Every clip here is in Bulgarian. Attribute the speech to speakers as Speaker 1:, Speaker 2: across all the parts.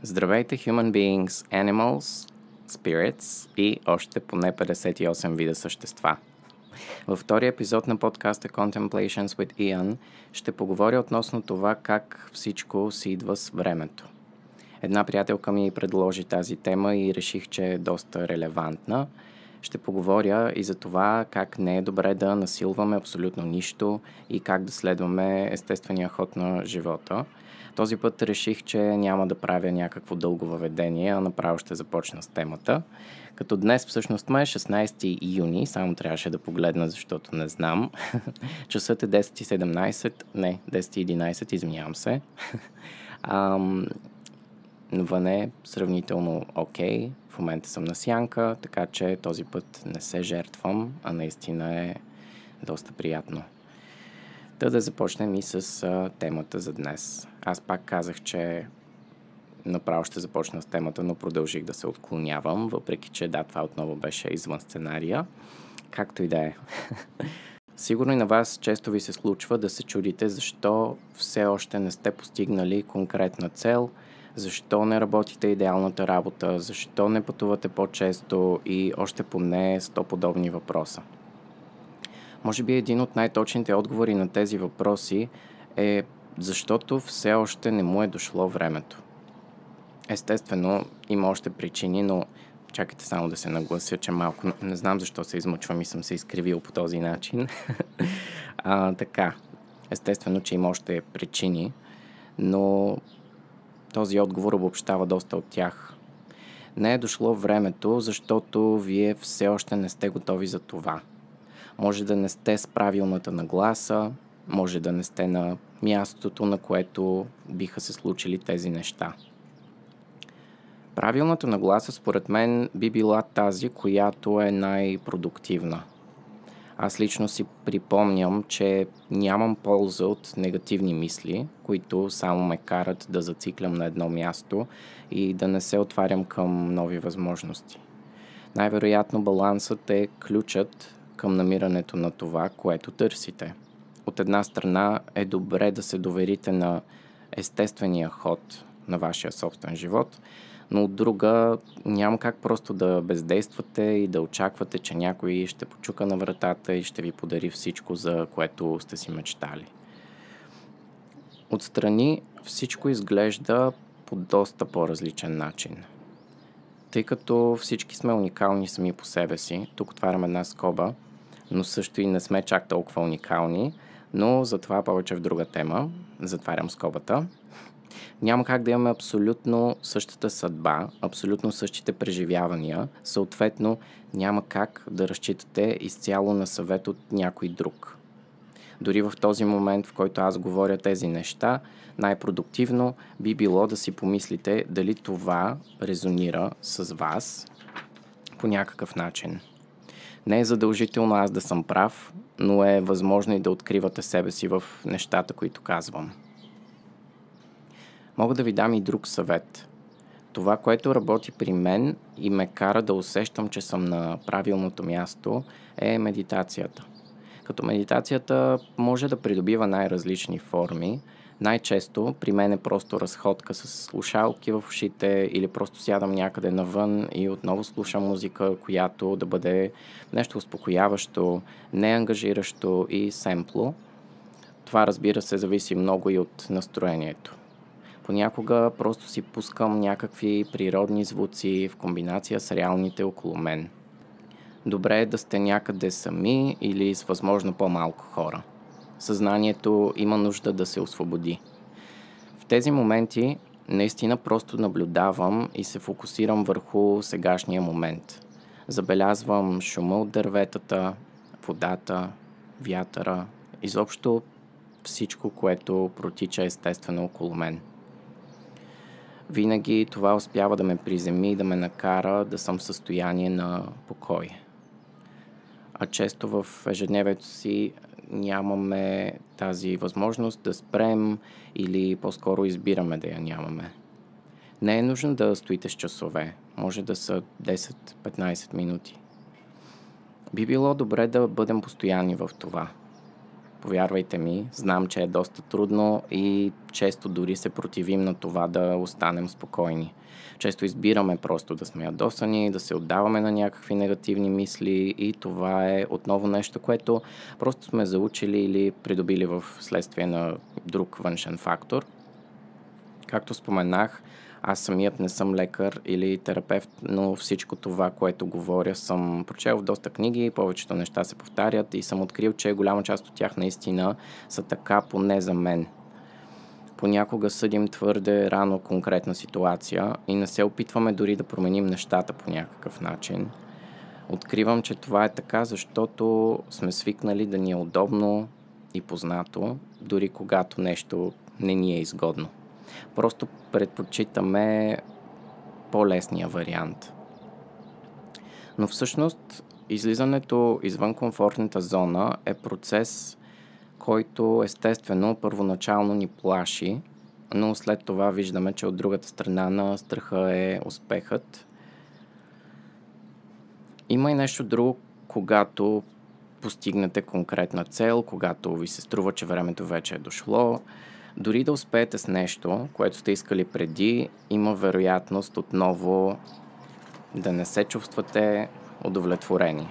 Speaker 1: Здравейте, human beings, animals, spirits и още поне 58 вида същества. Във втория епизод на подкаста Contemplations with Ian ще поговоря относно това как всичко си идва с времето. Една приятелка ми предложи тази тема и реших, че е доста релевантна. Ще поговоря и за това как не е добре да насилваме абсолютно нищо и как да следваме естествения ход на живота. Този път реших, че няма да правя някакво дълго въведение, а направо ще започна с темата. Като днес всъщност ме е 16 юни, само трябваше да погледна, защото не знам. Часът е 10:17, не, 10:11, извинявам се. Вън е сравнително окей. В момента съм на сянка, така че този път не се жертвам, а наистина е доста приятно. Да започнем и с темата за днес. Аз пак казах, че направо ще започна с темата, но продължих да се отклонявам, въпреки че това отново беше извън сценария. Както и да е. Сигурно и на вас често ви се случва да се чудите защо все още не сте постигнали конкретна цел, защо не работите идеалната работа, защо не пътувате по-често и още поне 100 подобни въпроса. Може би един от най-точните отговори на тези въпроси е защото все още не му е дошло времето. Естествено, има още причини, но чакайте само да се наглася, че малко не знам защо се измъчвам и съм се изкривил по този начин. Така, естествено, че има още причини, но този отговор обобщава доста от тях. Не е дошло времето, защото вие все още не сте готови за това. Може да не сте с правилната нагласа, може да не сте на мястото, на което биха се случили тези неща. Правилната нагласа, според мен, би била тази, която е най-продуктивна. Аз лично си припомням, че нямам полза от негативни мисли, които само ме карат да зациклям на едно място и да не се отварям към нови възможности. Най-вероятно балансът е ключът към намирането на това, което търсите. От една страна е добре да се доверите на естествения ход на вашия собствен живот, но от друга няма как просто да бездействате и да очаквате, че някой ще почука на вратата и ще ви подари всичко, за което сте си мечтали. Отстрани всичко изглежда по доста по-различен начин. Тъй като всички сме уникални сами по себе си, тук отварям една скоба, но също и не сме чак толкова уникални, но за това повече в друга тема. Затварям скобата. Няма как да имаме абсолютно същата съдба, абсолютно същите преживявания, съответно няма как да разчитате изцяло на съвет от някой друг. Дори в този момент, в който аз говоря тези неща, най-продуктивно би било да си помислите дали това резонира с вас по някакъв начин. Не е задължително аз да съм прав, но е възможно и да откривате себе си в нещата, които казвам. Мога да ви дам и друг съвет. Това, което работи при мен и ме кара да усещам, че съм на правилното място, е медитацията. Като медитацията може да придобива най-различни форми. Най-често при мен е просто разходка с слушалки в ушите или просто сядам някъде навън и отново слушам музика, която да бъде нещо успокояващо, неангажиращо и семпло. Това, разбира се, зависи много и от настроението. Понякога просто си пускам някакви природни звуци в комбинация с реалните около мен. Добре е да сте някъде сами или с възможно по-малко хора. Съзнанието има нужда да се освободи. В тези моменти наистина просто наблюдавам и се фокусирам върху сегашния момент. Забелязвам шума от дърветата, водата, вятъра, изобщо всичко, което протича естествено около мен. Винаги това успява да ме приземи и да ме накара да съм в състояние на покой. А често в ежедневието си нямаме тази възможност да спрем или по-скоро избираме да я нямаме. Не е нужно да стоите с часове, може да са 10-15 минути. Би било добре да бъдем постоянни в това. Повярвайте ми, знам, че е доста трудно и често дори се противим на това да останем спокойни. Често избираме просто да сме ядосани, да се отдаваме на някакви негативни мисли и това е отново нещо, което просто сме заучили или придобили в следствие на друг външен фактор. Както споменах, аз самият не съм лекар или терапевт, но всичко това, което говоря, съм прочел в доста книги, повечето неща се повтарят и съм открил, че голяма част от тях наистина са така, поне за мен. Понякога съдим твърде рано конкретна ситуация и не се опитваме дори да променим нещата по някакъв начин. Откривам, че това е така, защото сме свикнали да ни е удобно и познато, дори когато нещо не ни е изгодно. Просто предпочитаме по-лесния вариант. Но всъщност излизането извън комфортната зона е процес, който естествено първоначално ни плаши, но след това виждаме, че от другата страна на страха е успехът. Има и нещо друго, когато постигнете конкретна цел, когато ви се струва, че времето вече е дошло. Дори да успеете с нещо, което сте искали преди, има вероятност отново да не се чувствате удовлетворени.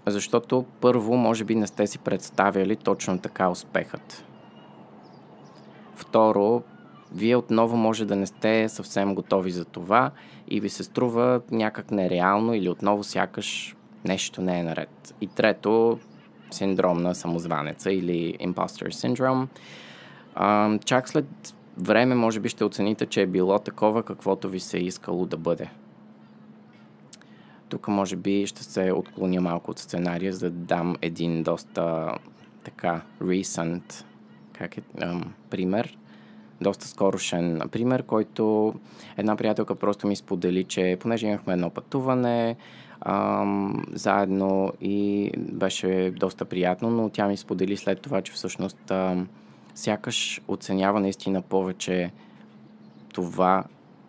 Speaker 1: Защото първо, може би не сте си представяли точно така успехът. Второ, вие отново може да не сте съвсем готови за това и ви се струва някак нереално или отново сякаш нещо не е наред. И трето, синдром на самозванеца или imposter syndrome. Чак след време може би ще оцените, че е било такова, каквото ви се е искало да бъде. Тук може би ще се отклоня малко от сценария, за да дам един доста така recent пример. Доста скорошен пример, който една приятелка просто ми сподели, че понеже имахме едно пътуване заедно и беше доста приятно, но тя ми сподели след това, че всъщност сякаш оценява наистина повече това,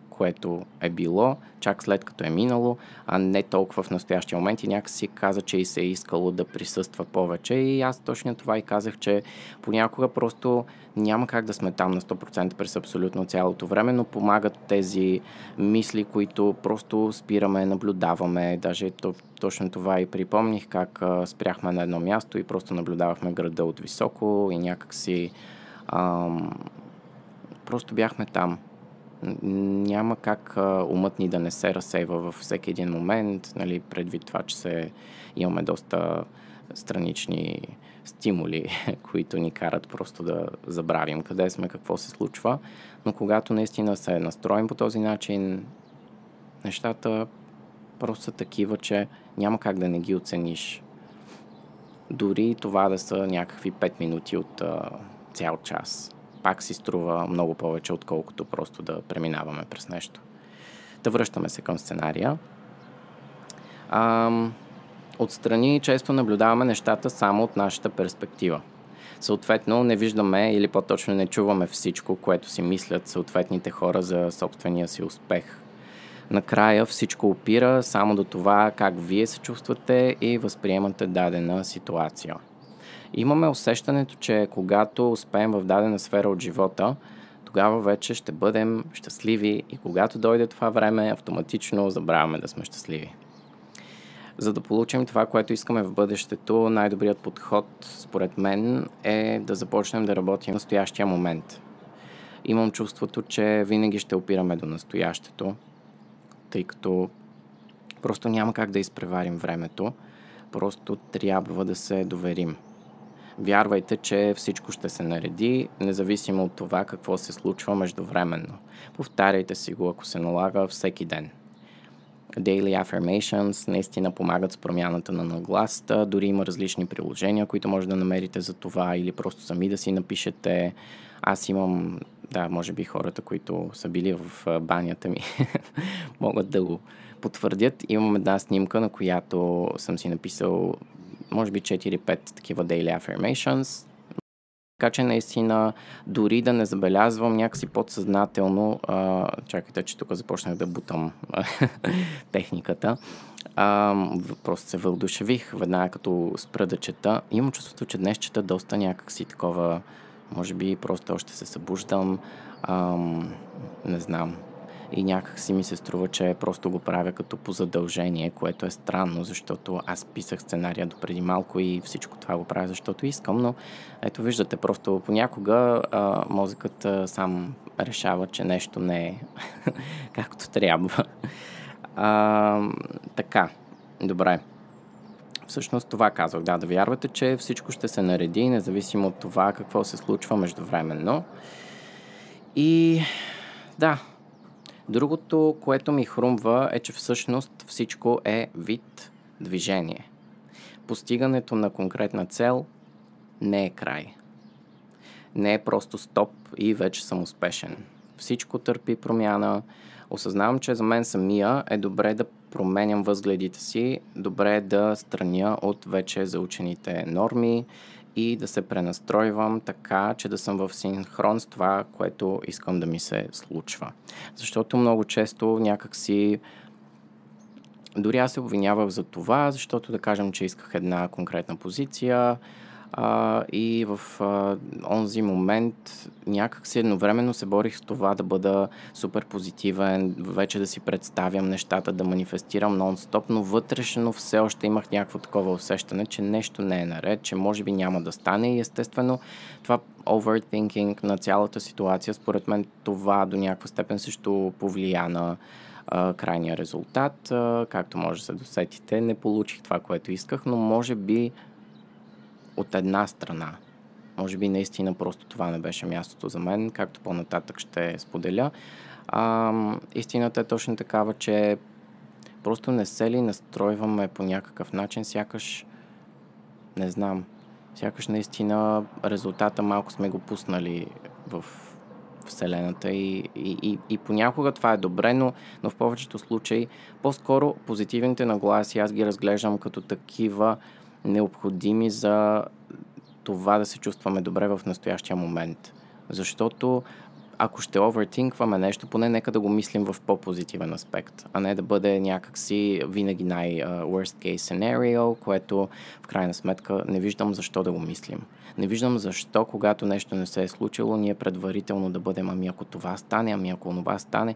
Speaker 1: което е било, чак след като е минало, а не толкова в настоящия момент и някакси каза, че и се е искало да присъства повече и аз точно това и казах, че понякога просто няма как да сме там на 100% през абсолютно цялото време, но помагат тези мисли, които просто спираме, наблюдаваме, даже точно това и припомних, как спряхме на едно място и просто наблюдавахме града от високо и някакси просто бяхме там. Няма как умът ни да не се разсейва във всеки един момент, нали, предвид това, че имаме доста странични стимули, които ни карат просто да забравим къде сме, какво се случва. Но когато наистина се настроим по този начин, нещата просто са такива, че няма как да не ги оцениш. Дори това да са някакви 5 минути от цял час. Пак си струва много повече, отколкото просто да преминаваме през нещо. Да връщаме се към сценария. Отстрани често наблюдаваме нещата само от нашата перспектива. Съответно, не виждаме или по-точно не чуваме всичко, което си мислят съответните хора за собствения си успех. Накрая всичко опира само до това как вие се чувствате и възприемате дадена ситуация. Имаме усещането, че когато успеем в дадена сфера от живота, тогава вече ще бъдем щастливи и когато дойде това време, автоматично забравяме да сме щастливи. За да получим това, което искаме в бъдещето, най-добрият подход, според мен, е да започнем да работим в настоящия момент. Имам чувството, че винаги ще опираме до настоящето, тъй като просто няма как да изпреварим времето, просто трябва да се доверим. Вярвайте, че всичко ще се нареди, независимо от това какво се случва междувременно. Повтаряйте си го, ако се налага, всеки ден. Daily Affirmations наистина помагат с промяната на нагласата, дори има различни приложения, които може да намерите за това или просто сами да си напишете. Аз имам, може би хората, които са били в банята ми, могат да го потвърдят. Имам една снимка, на която съм си написал може би 4-5 такива Daily Affirmations. Така че наистина, дори да не забелязвам някакси подсъзнателно, чакайте, че тук започнах да бутам техниката, Просто се въодушевих веднага като спра да чета. Имам чувството, че днес чета доста някакси такова, може би просто още се събуждам, не знам. И някак си ми се струва, че просто го правя като по задължение, което е странно, защото аз писах сценария до преди малко и всичко това го правя, защото искам, но ето виждате, просто понякога мозъкът сам решава, че нещо не е както трябва. Така, добре. Всъщност това казах, да вярвате, че всичко ще се нареди, независимо от това какво се случва междувременно. И да, другото, което ми хрумва е, че всъщност всичко е вид движение. Постигането на конкретна цел не е край. Не е просто стоп и вече съм успешен. Всичко търпи промяна. Осъзнавам, че за мен самия е добре да променям възгледите си, добре е да страня от вече заучените норми и да се пренастройвам така, че да съм в синхрон с това, което искам да ми се случва. Защото много често някакси дори аз се обвинявах за това, защото да кажем, че исках една конкретна позиция, и в онзи момент някак си едновременно се борих с това да бъда супер позитивен, вече да си представям нещата, да манифестирам нон-стоп, но вътрешно все още имах някакво такова усещане, че нещо не е наред, че може би няма да стане и естествено това overthinking на цялата ситуация, според мен това до някаква степен също повлия на крайния резултат. Както може да се досетите, не получих това, което исках, но може би от една страна. Може би наистина просто това не беше мястото за мен, както по-нататък ще споделя. Истината е точно такава, че просто не се ли настройваме по някакъв начин, сякаш, не знам, сякаш наистина резултата малко сме го пуснали в Вселената и понякога това е добре, но в повечето случаи по-скоро позитивните нагласи аз ги разглеждам като такива необходими за това да се чувстваме добре в настоящия момент. Защото ако ще овертинкваме нещо, поне нека да го мислим в по-позитивен аспект, а не да бъде някакси винаги най-worst case scenario, което в крайна сметка не виждам защо да го мислим. Не виждам защо, когато нещо не се е случило, ние предварително да бъдем ами ако това стане, ами ако това стане.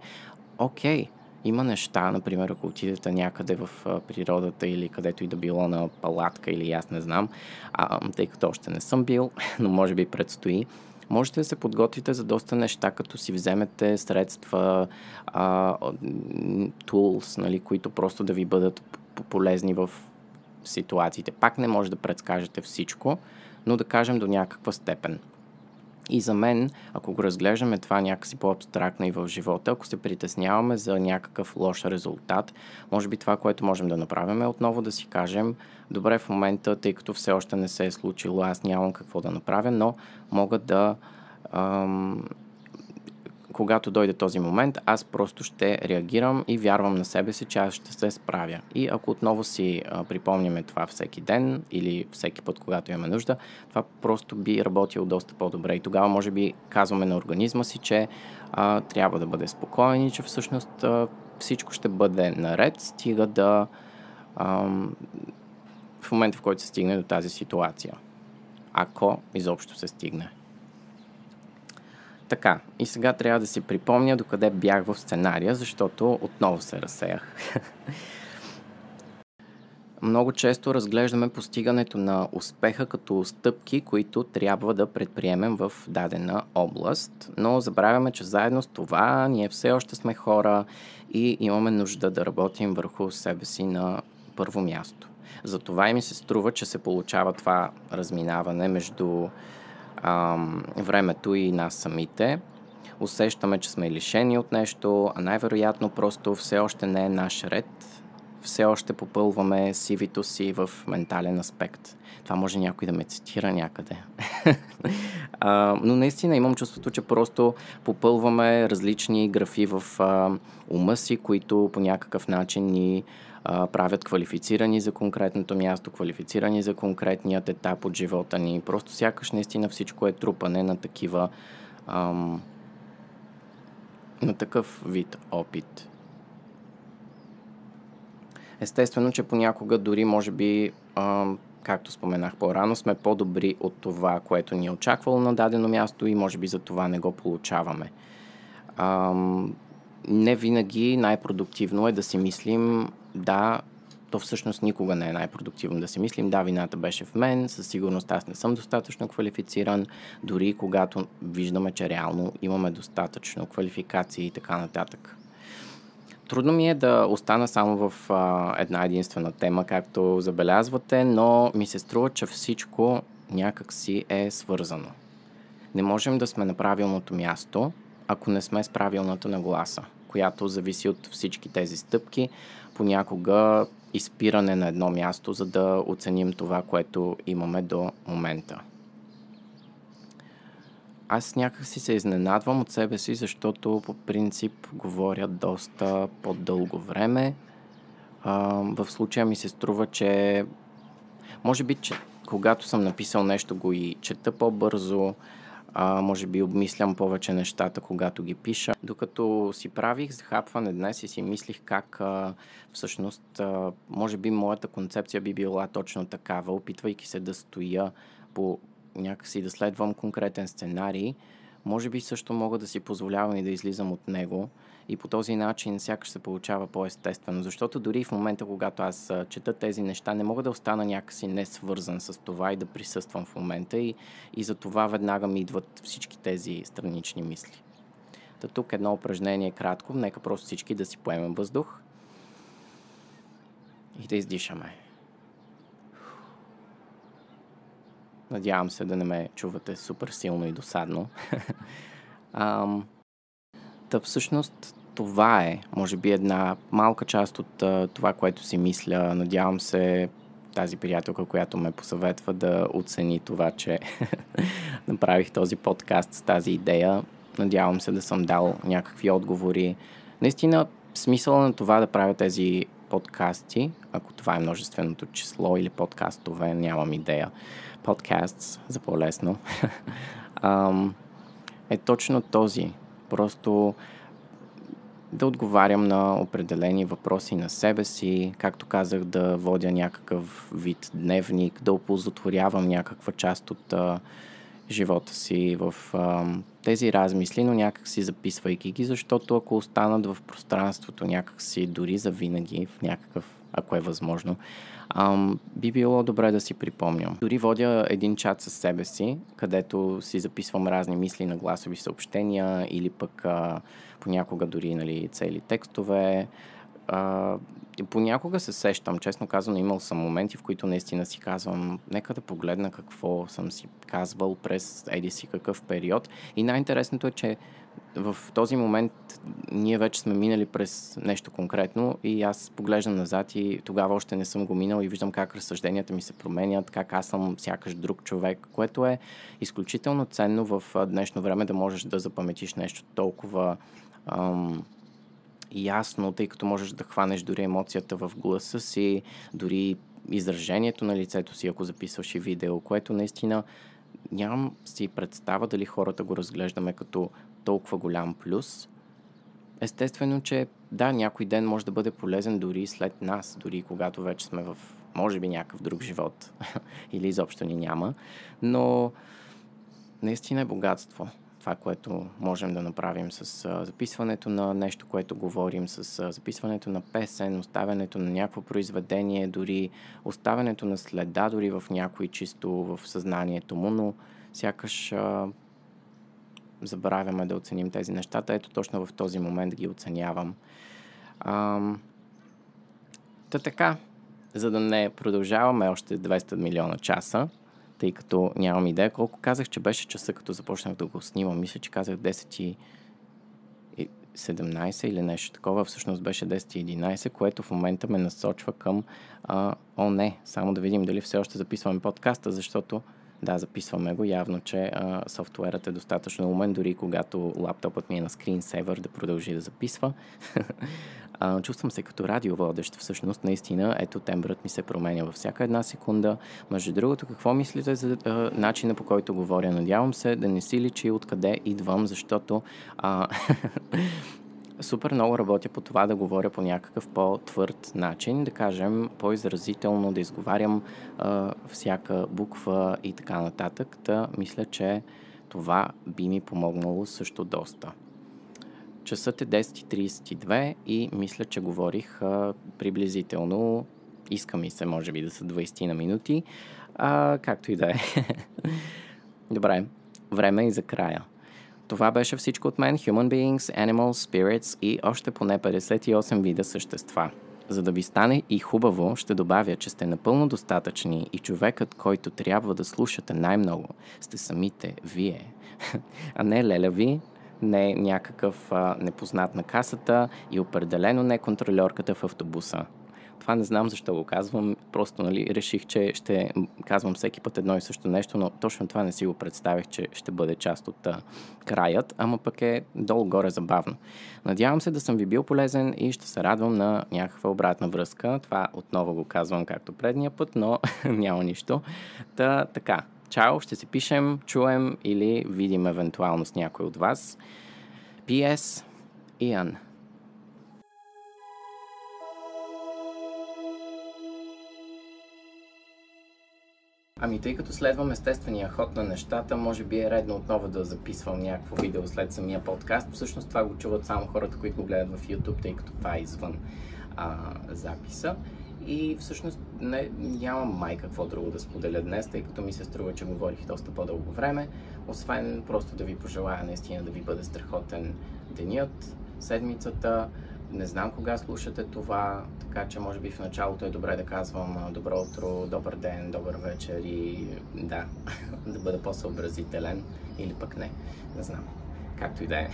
Speaker 1: Окей. Има неща, например, ако отидете някъде в природата или където и да било на палатка или аз не знам, тъй като още не съм бил, но може би предстои, можете да се подготвите за доста неща, като си вземете средства, tools, нали, които просто да ви бъдат полезни в ситуациите. Пак не може да предскажете всичко, но да кажем до някаква степен. И за мен, ако го разглеждаме това някакси по-абстрактно и в живота, ако се притесняваме за някакъв лош резултат, може би това, което можем да направим е отново да си кажем, добре в момента, тъй като все още не се е случило, аз нямам какво да направя, но мога да когато дойде този момент, аз просто ще реагирам и вярвам на себе си, че аз ще се справя. И ако отново си припомняме това всеки ден или всеки път, когато имаме нужда, това просто би работило доста по-добре. И тогава може би казваме на организма си, че трябва да бъде спокоен и че всъщност всичко ще бъде наред, стига да в момента, в който се стигне до тази ситуация. Ако изобщо се стигне. Така, и сега трябва да си припомня докъде бях в сценария, защото отново се разсеях. Много често разглеждаме постигането на успеха като стъпки, които трябва да предприемем в дадена област, но забравяме, че заедно с това ние все още сме хора и имаме нужда да работим върху себе си на първо място. Затова и ми се струва, че се получава това разминаване между времето и нас самите. Усещаме, че сме лишени от нещо, а най-вероятно просто все още не е наш ред. Все още попълваме CV-то си в ментален аспект. Това може някой да ме цитира някъде. Но наистина имам чувството, че просто попълваме различни графи в ума си, които по някакъв начин ни правят квалифицирани за конкретното място, квалифицирани за конкретният етап от живота ни. Просто сякаш наистина всичко е трупане на такива на такъв вид опит. Естествено, че понякога дори може би, както споменах по-рано, сме по-добри от това, което ни е очаквало на дадено място и може би за това не го получаваме. Не винаги най-продуктивно е да си мислим, да, то всъщност никога не е най-продуктивно да си мислим, да, вината беше в мен, със сигурност аз не съм достатъчно квалифициран, дори когато виждаме, че реално имаме достатъчно квалификации и така нататък. Трудно ми е да остана само в една единствена тема, както забелязвате, но ми се струва, че всичко някак си е свързано. Не можем да сме на правилното място, ако не сме с правилната нагласа, която зависи от всички тези стъпки, понякога изпиране на едно място, за да оценим това, което имаме до момента. Аз някак си се изненадвам от себе си, защото по принцип говоря доста по-дълго време. В случая ми се струва, че може би, че когато съм написал нещо, го и чета по-бързо, може би обмислям повече нещата, когато ги пиша. Докато си правих захапване днес и си мислих как всъщност, може би моята концепция би била точно такава, опитвайки се да стоя по някакси да следвам конкретен сценарий, може би също мога да си позволявам и да излизам от него и по този начин сякаш се получава по-естествено, защото дори в момента, когато аз чета тези неща, не мога да остана някакси не свързан с това и да присъствам в момента и за това веднага ми идват всички тези странични мисли. Та тук едно упражнение кратко, нека просто всички да си поемем въздух и да издишаме. Надявам се да не ме чувате супер силно и досадно. Всъщност това е, може би, една малка част от това, което си мисля. Надявам се тази приятелка, която ме посъветва, да оцени това, че направих този подкаст с тази идея. Надявам се да съм дал някакви отговори. Наистина, смисъла на това да правя тези подкасти, ако това е множественото число или подкастове, нямам идея. Подкаст за по-лесно. Е точно този. Просто да отговарям на определени въпроси на себе си, както казах, да водя някакъв вид дневник, да оползотворявам някаква част от живота си в тези размисли, но някак си записвайки ги, защото ако останат в пространството някак си дори за винаги, в някакъв, ако е възможно, би било добре да си припомням. Дори водя един чат със себе си, където си записвам разни мисли на гласови съобщения или пък понякога дори цели текстове. Понякога се сещам, честно казано, имал съм моменти, в които наистина си казвам, нека да погледна какво съм си казвал през еди си какъв период. И най-интересното е, че в този момент ние вече сме минали през нещо конкретно и аз поглеждам назад и тогава още не съм го минал и виждам как разсъжденията ми се променят, как аз съм сякаш друг човек, което е изключително ценно в днешно време да можеш да запаметиш нещо толкова ясно, тъй като можеш да хванеш дори емоцията в гласа си, дори изражението на лицето си, ако записваш и видео, което наистина нямам си представа дали хората го разглеждаме като толкова голям плюс. Естествено, че да, някой ден може да бъде полезен дори след нас, дори когато вече сме в, може би, някакъв друг живот или изобщо ни няма, но наистина е богатство. Това, което можем да направим с записването на нещо, което говорим, с записването на песен, оставянето на някакво произведение, дори оставянето на следа, дори в някой чисто в съзнанието му, но сякаш забравяме да оценим тези нещата. Ето точно в този момент ги оценявам. Така, за да не продължаваме още 200 милиона часа, тъй като нямам идея колко казах, че беше часа, като започнах да го снимам. Мисля, че казах 10:17 или нещо такова. Всъщност беше 10:11, което в момента ме насочва към само да видим дали все още записваме подкаста, защото да, записваме го. Явно, че софтуерът е достатъчно умен, дори когато лаптопът ми е на скринсейвър да продължи да записва. Чувствам се като радиоводещ, всъщност, наистина. Ето, тембрът ми се променя във всяка една секунда. Между другото, какво мислите за начина, по който говоря? Надявам се да не си личи откъде идвам, защото супер много работя по това да говоря по някакъв по-твърд начин, да кажем по-изразително, да изговарям всяка буква и така нататък. Та мисля, че това би ми помогнало също доста. Часът е 10:32 и мисля, че говорих приблизително, иска ми се може би да са 20 на минути, както и да е. Добре, време и за края. Това беше всичко от мен. Human beings, animals, spirits и още поне 58 вида същества. За да ви стане и хубаво, ще добавя, че сте напълно достатъчни и човекът, който трябва да слушате най-много, сте самите вие. А не леля ви, не някакъв непознат на касата и определено не контрольорката в автобуса. Това не знам защо го казвам, просто реших, че ще казвам всеки път едно и също нещо, но точно това не си го представих, че ще бъде част от краят, ама пък е долу-горе забавно. Надявам се да съм ви бил полезен и ще се радвам на някаква обратна връзка. Това отново го казвам както предния път, но няма нищо. Така, чао, ще се пишем, чуем или видим евентуално с някой от вас. P.S. Иан. Тъй като следвам естествения ход на нещата, може би е редно отново да записвам някакво видео след самия подкаст. Всъщност това го чуват само хората, които го гледат в YouTube, тъй като това е извън записа. И всъщност нямам май какво друго да споделя днес, тъй като ми се струва, че говорих доста по-дълго време. Освен просто да ви пожелая наистина да ви бъде страхотен денят, седмицата. Не знам кога слушате това, така че може би в началото е добре да казвам добро утро, добър ден, добър вечер и да бъда по-съобразителен или пък не знам, както и да е.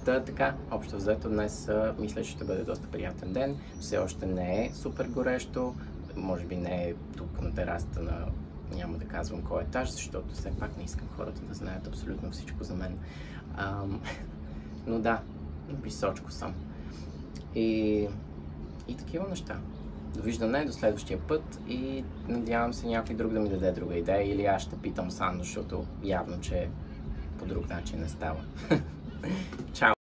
Speaker 1: Така, общо взето днес мисля, че ще бъде доста приятен ден. Все още не е супер горещо, може би не е тук на терасата на няма да казвам кой етаж, защото все пак не искам хората да знаят абсолютно всичко за мен. Но да, височко съм. И такива неща. Довиждане до следващия път и надявам се някой друг да ми даде друга идея или аз ще питам сам, защото явно, че по друг начин не става. Чао!